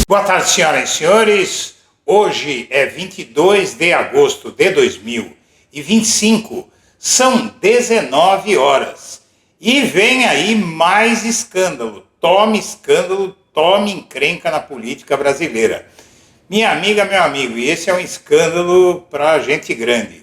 Boa tarde, senhoras e senhores. Hoje é 22 de agosto de 2025. São 19 horas. E vem aí mais escândalo. Tome encrenca na política brasileira. Minha amiga, meu amigo, e esse é um escândalo para gente grande.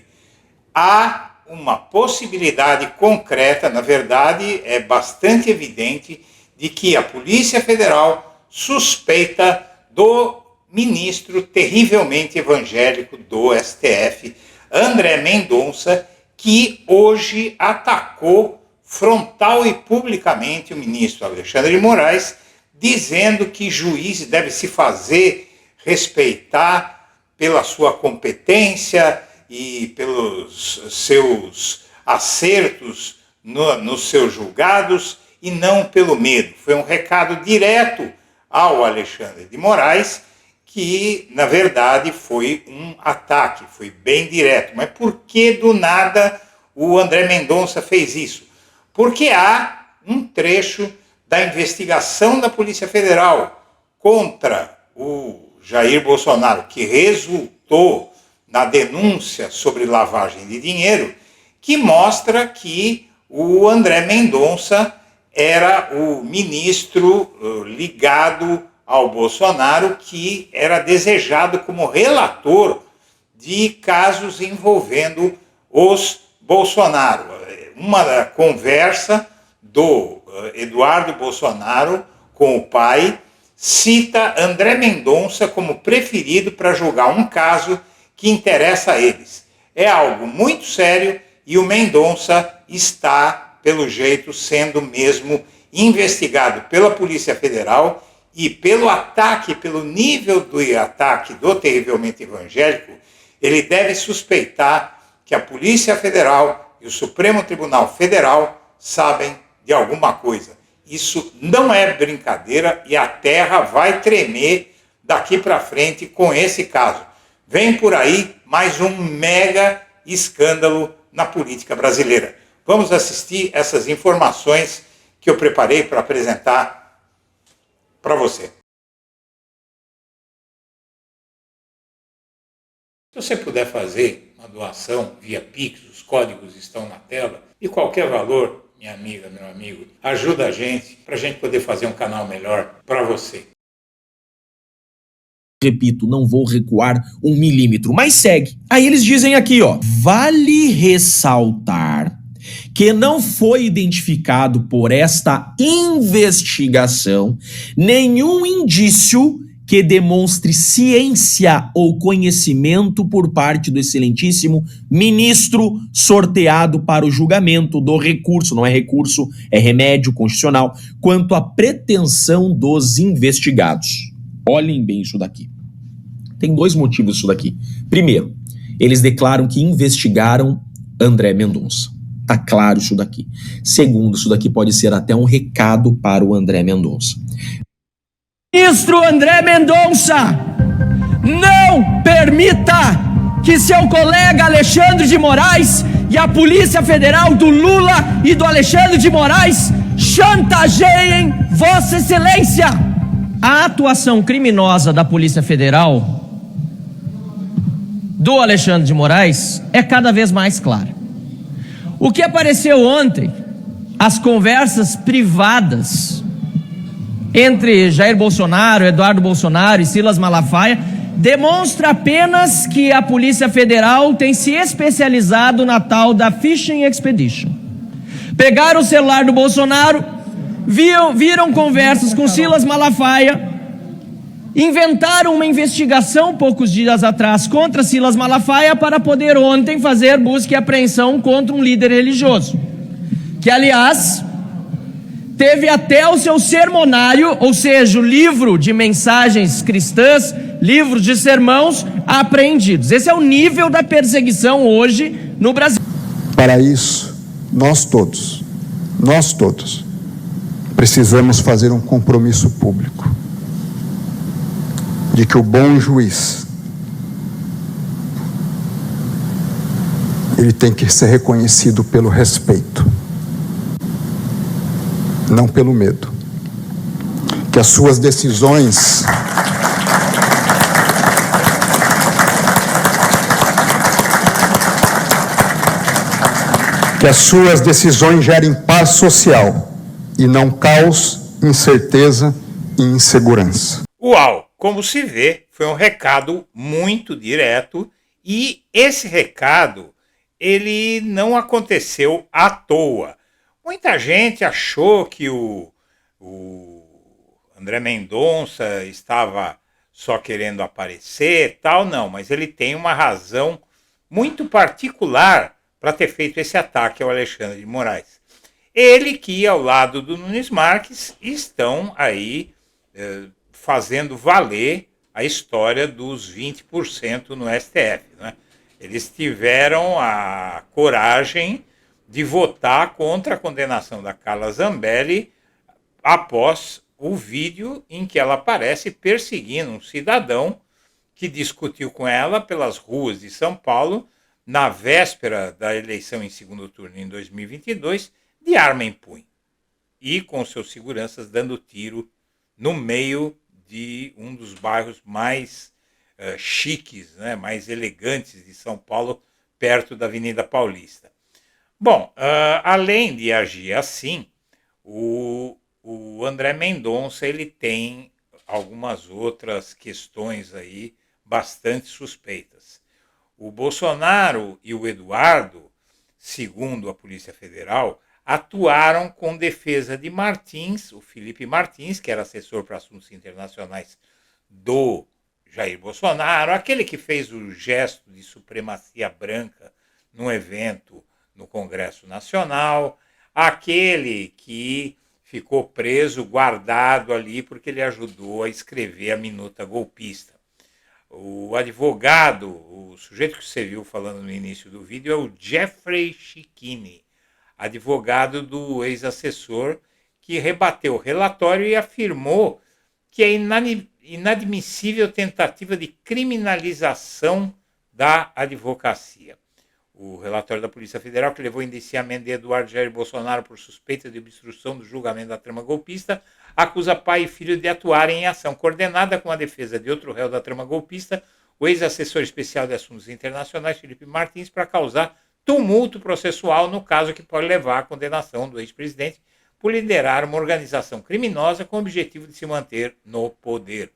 Há uma possibilidade concreta, na verdade, é bastante evidente, de que a Polícia Federal suspeita do ministro terrivelmente evangélico do STF, André Mendonça, que hoje atacou frontal e publicamente o ministro Alexandre de Moraes, dizendo que juiz deve se fazer respeitar pela sua competência e pelos seus acertos nos seus julgados e não pelo medo. Foi um recado direto ao Alexandre de Moraes, que na verdade foi um ataque, foi bem direto. Mas por que do nada o André Mendonça fez isso? Porque há um trecho da investigação da Polícia Federal contra o Jair Bolsonaro, que resultou na denúncia sobre lavagem de dinheiro, que mostra que o André Mendonça era o ministro ligado ao Bolsonaro, que era desejado como relator de casos envolvendo os Bolsonaro. Uma conversa do Eduardo Bolsonaro com o pai cita André Mendonça como preferido para julgar um caso que interessa a eles. É algo muito sério e o Mendonça está, pelo jeito, sendo mesmo investigado pela Polícia Federal e pelo ataque, pelo nível do ataque do terrivelmente evangélico, ele deve suspeitar que a Polícia Federal e o Supremo Tribunal Federal sabem de alguma coisa. Isso não é brincadeira e a terra vai tremer daqui para frente com esse caso. Vem por aí mais um mega escândalo na política brasileira. Vamos assistir essas informações que eu preparei para apresentar para você. Se você puder fazer uma doação via Pix, os códigos estão na tela, e qualquer valor, minha amiga, meu amigo, ajuda a gente, para a gente poder fazer um canal melhor para você. Repito, não vou recuar 1 milímetro, mas segue. Aí eles dizem aqui, ó, vale ressaltar que não foi identificado por esta investigação nenhum indício que demonstre ciência ou conhecimento por parte do excelentíssimo ministro sorteado para o julgamento do recurso, não é recurso, é remédio constitucional, quanto à pretensão dos investigados. Olhem bem isso daqui. Tem 2 motivos isso daqui. Primeiro, eles declaram que investigaram André Mendonça. Tá claro isso daqui. Segundo, isso daqui pode ser até um recado para o André Mendonça. Ministro André Mendonça, não permita que seu colega Alexandre de Moraes e a Polícia Federal do Lula e do Alexandre de Moraes chantageiem Vossa Excelência. A atuação criminosa da Polícia Federal do Alexandre de Moraes é cada vez mais clara. O que apareceu ontem, as conversas privadas entre Jair Bolsonaro, Eduardo Bolsonaro e Silas Malafaia, demonstra apenas que a Polícia Federal tem se especializado na tal da Fishing Expedition. Pegaram o celular do Bolsonaro, viram conversas com Silas Malafaia, inventaram uma investigação poucos dias atrás contra Silas Malafaia para poder ontem fazer busca e apreensão contra um líder religioso, que aliás teve até o seu sermonário, ou seja, o livro de mensagens cristãs, livros de sermãos apreendidos. Esse é o nível da perseguição hoje no Brasil. Para isso, nós todos precisamos fazer um compromisso público de que o bom juiz, ele tem que ser reconhecido pelo respeito, não pelo medo. Que as suas decisões Que as suas decisões gerem paz social e não caos, incerteza e insegurança. Uau! Como se vê, foi um recado muito direto e esse recado ele não aconteceu à toa. Muita gente achou que o André Mendonça estava só querendo aparecer, tal, não, mas ele tem uma razão muito particular para ter feito esse ataque ao Alexandre de Moraes. Ele que, ao lado do Nunes Marques, estão aí fazendo valer a história dos 20% no STF. Né? Eles tiveram a coragem de votar contra a condenação da Carla Zambelli após o vídeo em que ela aparece perseguindo um cidadão que discutiu com ela pelas ruas de São Paulo na véspera da eleição em segundo turno em 2022, de arma em punho e com seus seguranças dando tiro no meio de um dos bairros mais chiques, né, mais elegantes de São Paulo, perto da Avenida Paulista. Bom, além de agir assim, o André Mendonça ele tem algumas outras questões aí bastante suspeitas. O Bolsonaro e o Eduardo, segundo a Polícia Federal, atuaram com defesa de Martins, o Felipe Martins, que era assessor para assuntos internacionais do Jair Bolsonaro, aquele que fez o gesto de supremacia branca num evento no Congresso Nacional, aquele que ficou preso, guardado ali, porque ele ajudou a escrever a minuta golpista. O advogado, o sujeito que você viu falando no início do vídeo, é o Jeffrey Schichini, advogado do ex-assessor, que rebateu o relatório e afirmou que é inadmissível tentativa de criminalização da advocacia. O relatório da Polícia Federal, que levou ao indiciamento de Eduardo Jair Bolsonaro por suspeita de obstrução do julgamento da trama golpista, acusa pai e filho de atuarem em ação coordenada com a defesa de outro réu da trama golpista, o ex-assessor especial de assuntos internacionais, Felipe Martins, para causar tumulto processual no caso que pode levar à condenação do ex-presidente por liderar uma organização criminosa com o objetivo de se manter no poder.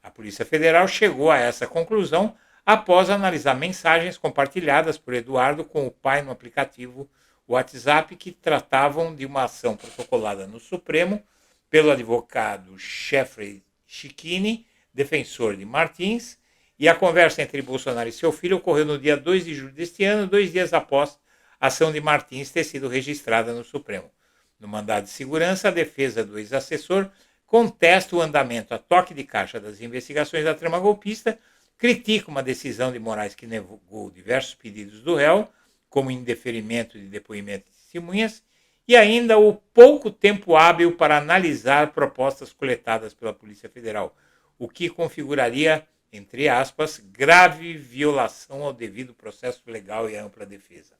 A Polícia Federal chegou a essa conclusão após analisar mensagens compartilhadas por Eduardo com o pai no aplicativo WhatsApp que tratavam de uma ação protocolada no Supremo pelo advogado Jeffrey Schichini, defensor de Martins, e a conversa entre Bolsonaro e seu filho ocorreu no dia 2 de julho deste ano, 2 dias após a ação de Martins ter sido registrada no Supremo. No mandado de segurança, a defesa do ex-assessor contesta o andamento a toque de caixa das investigações da trama golpista, critica uma decisão de Moraes que negou diversos pedidos do réu, como indeferimento de depoimento de testemunhas, e ainda o pouco tempo hábil para analisar propostas coletadas pela Polícia Federal, o que configuraria, entre aspas, grave violação ao devido processo legal e à ampla defesa.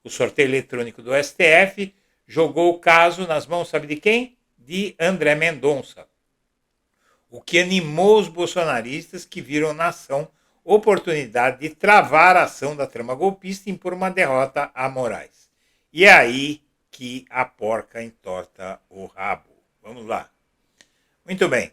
O sorteio eletrônico do STF jogou o caso nas mãos, sabe de quem? De André Mendonça, o que animou os bolsonaristas que viram na ação oportunidade de travar a ação da trama golpista e impor uma derrota a Moraes. E é aí que a porca entorta o rabo. Vamos lá. Muito bem.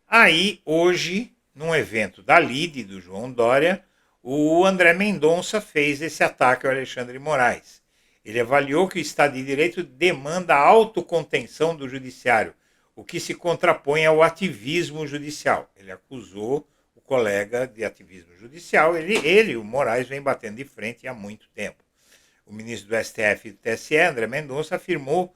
Aí, hoje, num evento da LIDE, do João Dória, o André Mendonça fez esse ataque ao Alexandre de Moraes. Ele avaliou que o Estado de Direito demanda a autocontenção do judiciário, o que se contrapõe ao ativismo judicial. Ele acusou o colega de ativismo judicial. Ele, o Moraes, vem batendo de frente há muito tempo. O ministro do STF e do TSE, André Mendonça, afirmou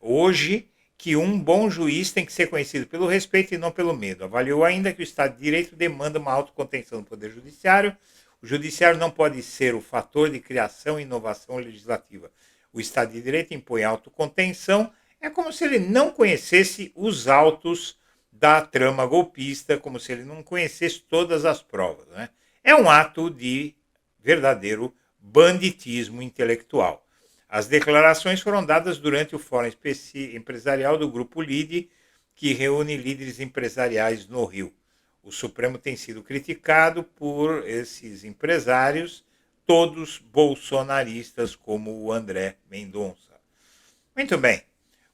hoje que um bom juiz tem que ser conhecido pelo respeito e não pelo medo. Avaliou ainda que o Estado de Direito demanda uma autocontenção do Poder Judiciário. O Judiciário não pode ser o fator de criação e inovação legislativa. O Estado de Direito impõe autocontenção. É como se ele não conhecesse os autos da trama golpista, como se ele não conhecesse todas as provas. Né? É um ato de verdadeiro banditismo intelectual. As declarações foram dadas durante o Fórum Empresarial do Grupo LIDE, que reúne líderes empresariais no Rio. O Supremo tem sido criticado por esses empresários, todos bolsonaristas, como o André Mendonça. Muito bem,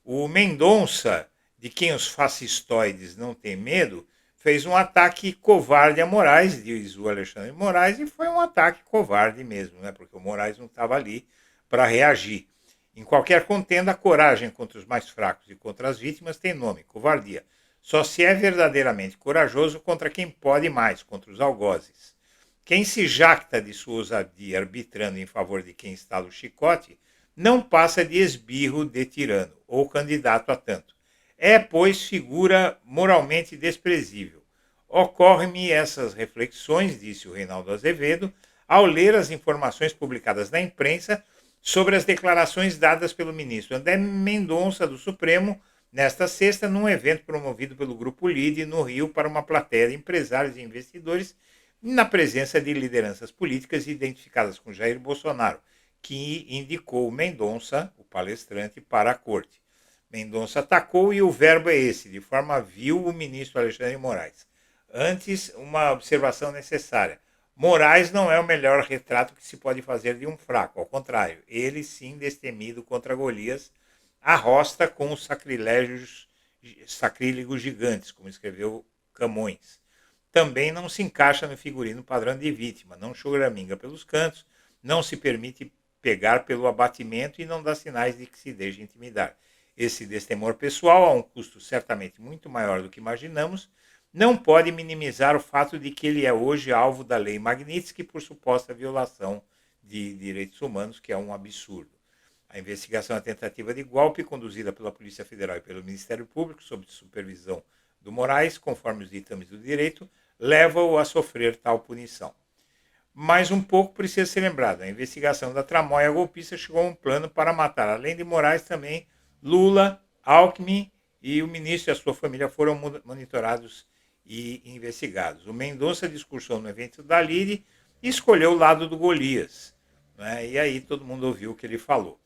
o Mendonça, de quem os fascistoides não têm medo, fez um ataque covarde a Moraes, diz o Alexandre de Moraes, e foi um ataque covarde mesmo, né? Porque o Moraes não estava ali para reagir. Em qualquer contenda, a coragem contra os mais fracos e contra as vítimas tem nome, covardia. Só se é verdadeiramente corajoso contra quem pode mais, contra os algozes. Quem se jacta de sua ousadia arbitrando em favor de quem estala o chicote, não passa de esbirro de tirano, ou candidato a tanto. É, pois, figura moralmente desprezível. Ocorrem-me essas reflexões, disse o Reinaldo Azevedo, ao ler as informações publicadas na imprensa sobre as declarações dadas pelo ministro André Mendonça do Supremo nesta sexta, num evento promovido pelo Grupo LIDE no Rio para uma plateia de empresários e investidores, na presença de lideranças políticas identificadas com Jair Bolsonaro, que indicou Mendonça, o palestrante, para a corte. Mendonça atacou e o verbo é esse, de forma vil, o ministro Alexandre de Moraes. Antes, uma observação necessária. Moraes não é o melhor retrato que se pode fazer de um fraco, ao contrário, ele sim destemido contra Golias, arrosta com os sacrílegos gigantes, como escreveu Camões. Também não se encaixa no figurino padrão de vítima, não choraminga pelos cantos, não se permite pegar pelo abatimento e não dá sinais de que se deixe intimidar. Esse destemor pessoal, a um custo certamente muito maior do que imaginamos, não pode minimizar o fato de que ele é hoje alvo da lei Magnitsky por suposta violação de direitos humanos, que é um absurdo. A investigação à tentativa de golpe, conduzida pela Polícia Federal e pelo Ministério Público, sob supervisão do Moraes, conforme os ditames do direito, leva-o a sofrer tal punição. Mais um pouco precisa ser lembrado. A investigação da tramóia golpista chegou a um plano para matar, além de Moraes, também Lula, Alckmin e o ministro e a sua família foram monitorados e investigados. O Mendonça discursou no evento da LIDE e escolheu o lado do Golias, né? E aí todo mundo ouviu o que ele falou.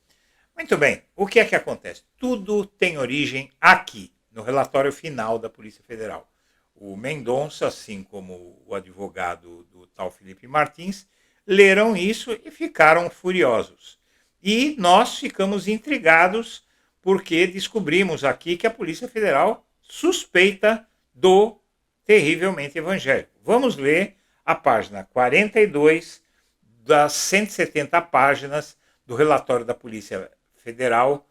Muito bem, o que é que acontece? Tudo tem origem aqui, no relatório final da Polícia Federal. O Mendonça, assim como o advogado do tal Felipe Martins, leram isso e ficaram furiosos. E nós ficamos intrigados porque descobrimos aqui que a Polícia Federal suspeita do terrivelmente evangélico. Vamos ler a página 42 das 170 páginas do relatório da Polícia Federal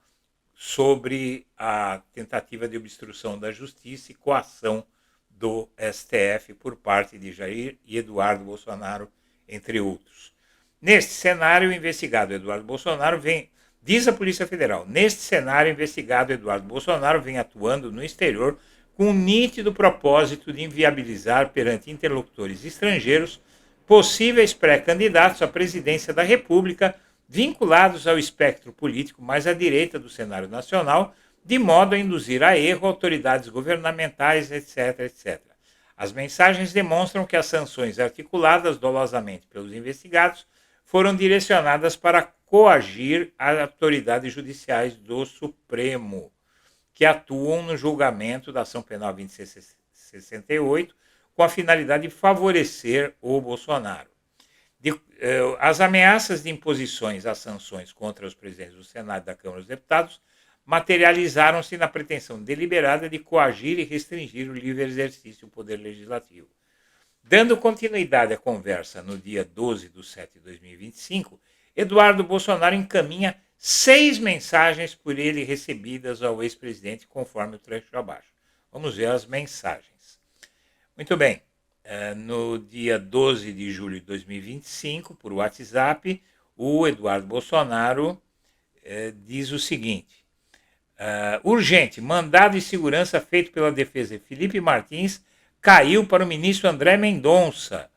sobre a tentativa de obstrução da justiça e coação do STF por parte de Jair e Eduardo Bolsonaro, entre outros. Neste cenário, o investigado Eduardo Bolsonaro diz a Polícia Federal, neste cenário, o investigado Eduardo Bolsonaro vem atuando no exterior com um nítido propósito de inviabilizar perante interlocutores estrangeiros possíveis pré-candidatos à presidência da República vinculados ao espectro político mais à direita do cenário nacional, de modo a induzir a erro autoridades governamentais, etc., etc. As mensagens demonstram que as sanções articuladas dolosamente pelos investigados foram direcionadas para coagir as autoridades judiciais do Supremo, que atuam no julgamento da ação penal 2668, com a finalidade de favorecer o Bolsonaro. As ameaças de imposições às sanções contra os presidentes do Senado e da Câmara dos Deputados materializaram-se na pretensão deliberada de coagir e restringir o livre exercício do poder legislativo. Dando continuidade à conversa no dia 12/7/2025, Eduardo Bolsonaro encaminha 6 mensagens por ele recebidas ao ex-presidente, conforme o trecho abaixo. Vamos ver as mensagens. Muito bem. No dia 12 de julho de 2025, por WhatsApp, o Eduardo Bolsonaro diz o seguinte: urgente, mandado de segurança feito pela defesa de Felipe Martins caiu para o ministro André Mendonça.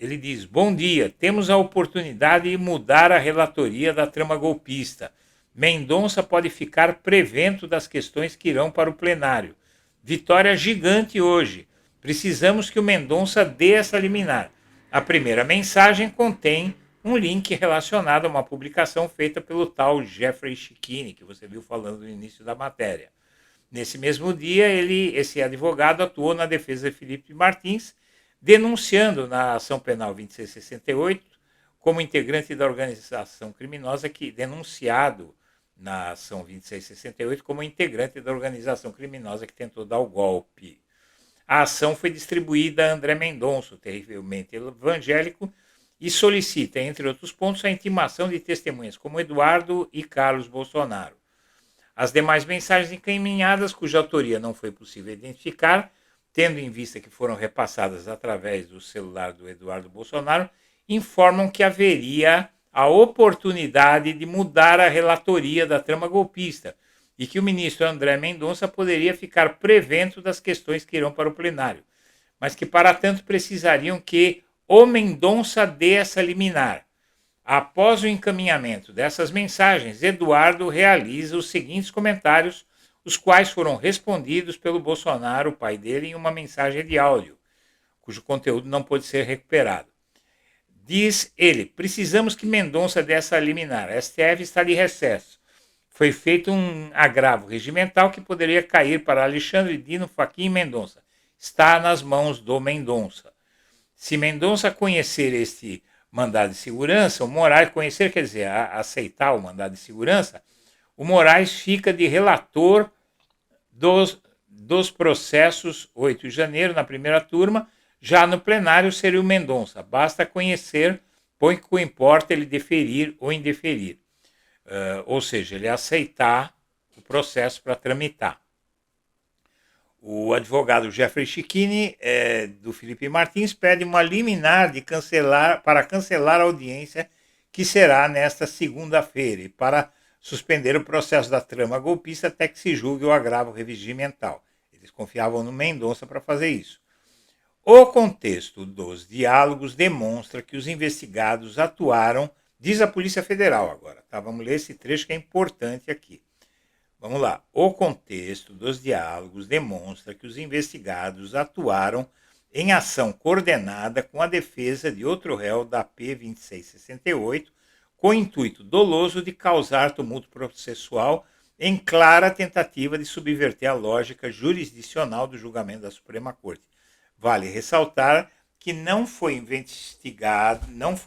Ele diz, bom dia, temos a oportunidade de mudar a relatoria da trama golpista. Mendonça pode ficar prevento das questões que irão para o plenário. Vitória gigante hoje. Precisamos que o Mendonça dê essa liminar. A primeira mensagem contém um link relacionado a uma publicação feita pelo tal Jeffrey Schickini, que você viu falando no início da matéria. Nesse mesmo dia, esse advogado atuou na defesa de Felipe Martins, denunciando na ação penal 2668 como integrante da organização criminosa denunciado na ação 2668 como integrante da organização criminosa que tentou dar o golpe. A ação foi distribuída a André Mendonça, terrivelmente evangélico, e solicita, entre outros pontos, a intimação de testemunhas como Eduardo e Carlos Bolsonaro. As demais mensagens encaminhadas, cuja autoria não foi possível identificar, tendo em vista que foram repassadas através do celular do Eduardo Bolsonaro, informam que haveria a oportunidade de mudar a relatoria da trama golpista e que o ministro André Mendonça poderia ficar prevento das questões que irão para o plenário, mas que para tanto precisariam que o Mendonça dê essa liminar. Após o encaminhamento dessas mensagens, Eduardo realiza os seguintes comentários, os quais foram respondidos pelo Bolsonaro, o pai dele, em uma mensagem de áudio, cujo conteúdo não pôde ser recuperado. Diz ele: precisamos que Mendonça dê essa liminar. A STF está de recesso. Foi feito um agravo regimental que poderia cair para Alexandre Dino Fachin Mendonça. Está nas mãos do Mendonça. Se Mendonça conhecer este mandado de segurança, o Moraes conhecer, quer dizer, aceitar o mandado de segurança, o Moraes fica de relator dos processos 8 de janeiro, na primeira turma. Já no plenário seria o Mendonça. Basta conhecer, pouco importa ele deferir ou indeferir. Ou seja, ele aceitar o processo para tramitar. O advogado Jeffrey Chiquini, do Felipe Martins, pede uma liminar para cancelar a audiência que será nesta segunda-feira e para suspender o processo da trama golpista até que se julgue o agravo regimental. Eles confiavam no Mendonça para fazer isso. O contexto dos diálogos demonstra que os investigados atuaram, diz a Polícia Federal agora, tá? Vamos ler esse trecho que é importante aqui. Vamos lá. O contexto dos diálogos demonstra que os investigados atuaram em ação coordenada com a defesa de outro réu da P 2668, com o intuito doloso de causar tumulto processual em clara tentativa de subverter a lógica jurisdicional do julgamento da Suprema Corte. Vale ressaltar que não foi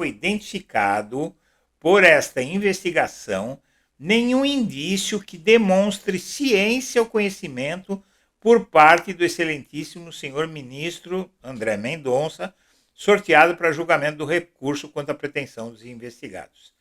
identificado por esta investigação nenhum indício que demonstre ciência ou conhecimento por parte do excelentíssimo senhor ministro André Mendonça, sorteado para julgamento do recurso quanto à pretensão dos investigados.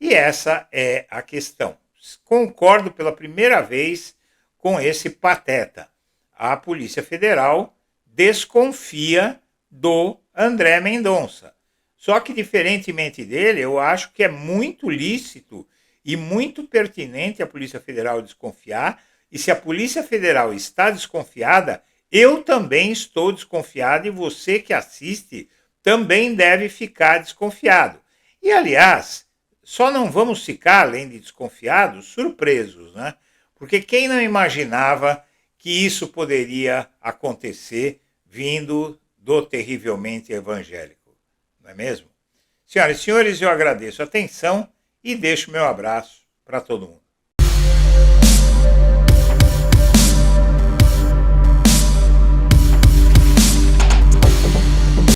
E essa é a questão. Concordo pela primeira vez com esse pateta. A Polícia Federal desconfia do André Mendonça. Só que, diferentemente dele, eu acho que é muito lícito e muito pertinente a Polícia Federal desconfiar, e se a Polícia Federal está desconfiada, eu também estou desconfiado e você que assiste também deve ficar desconfiado. E, aliás, só não vamos ficar, além de desconfiados, surpresos, né? Porque quem não imaginava que isso poderia acontecer vindo do terrivelmente evangélico, não é mesmo? Senhoras e senhores, eu agradeço a atenção e deixo meu abraço para todo mundo.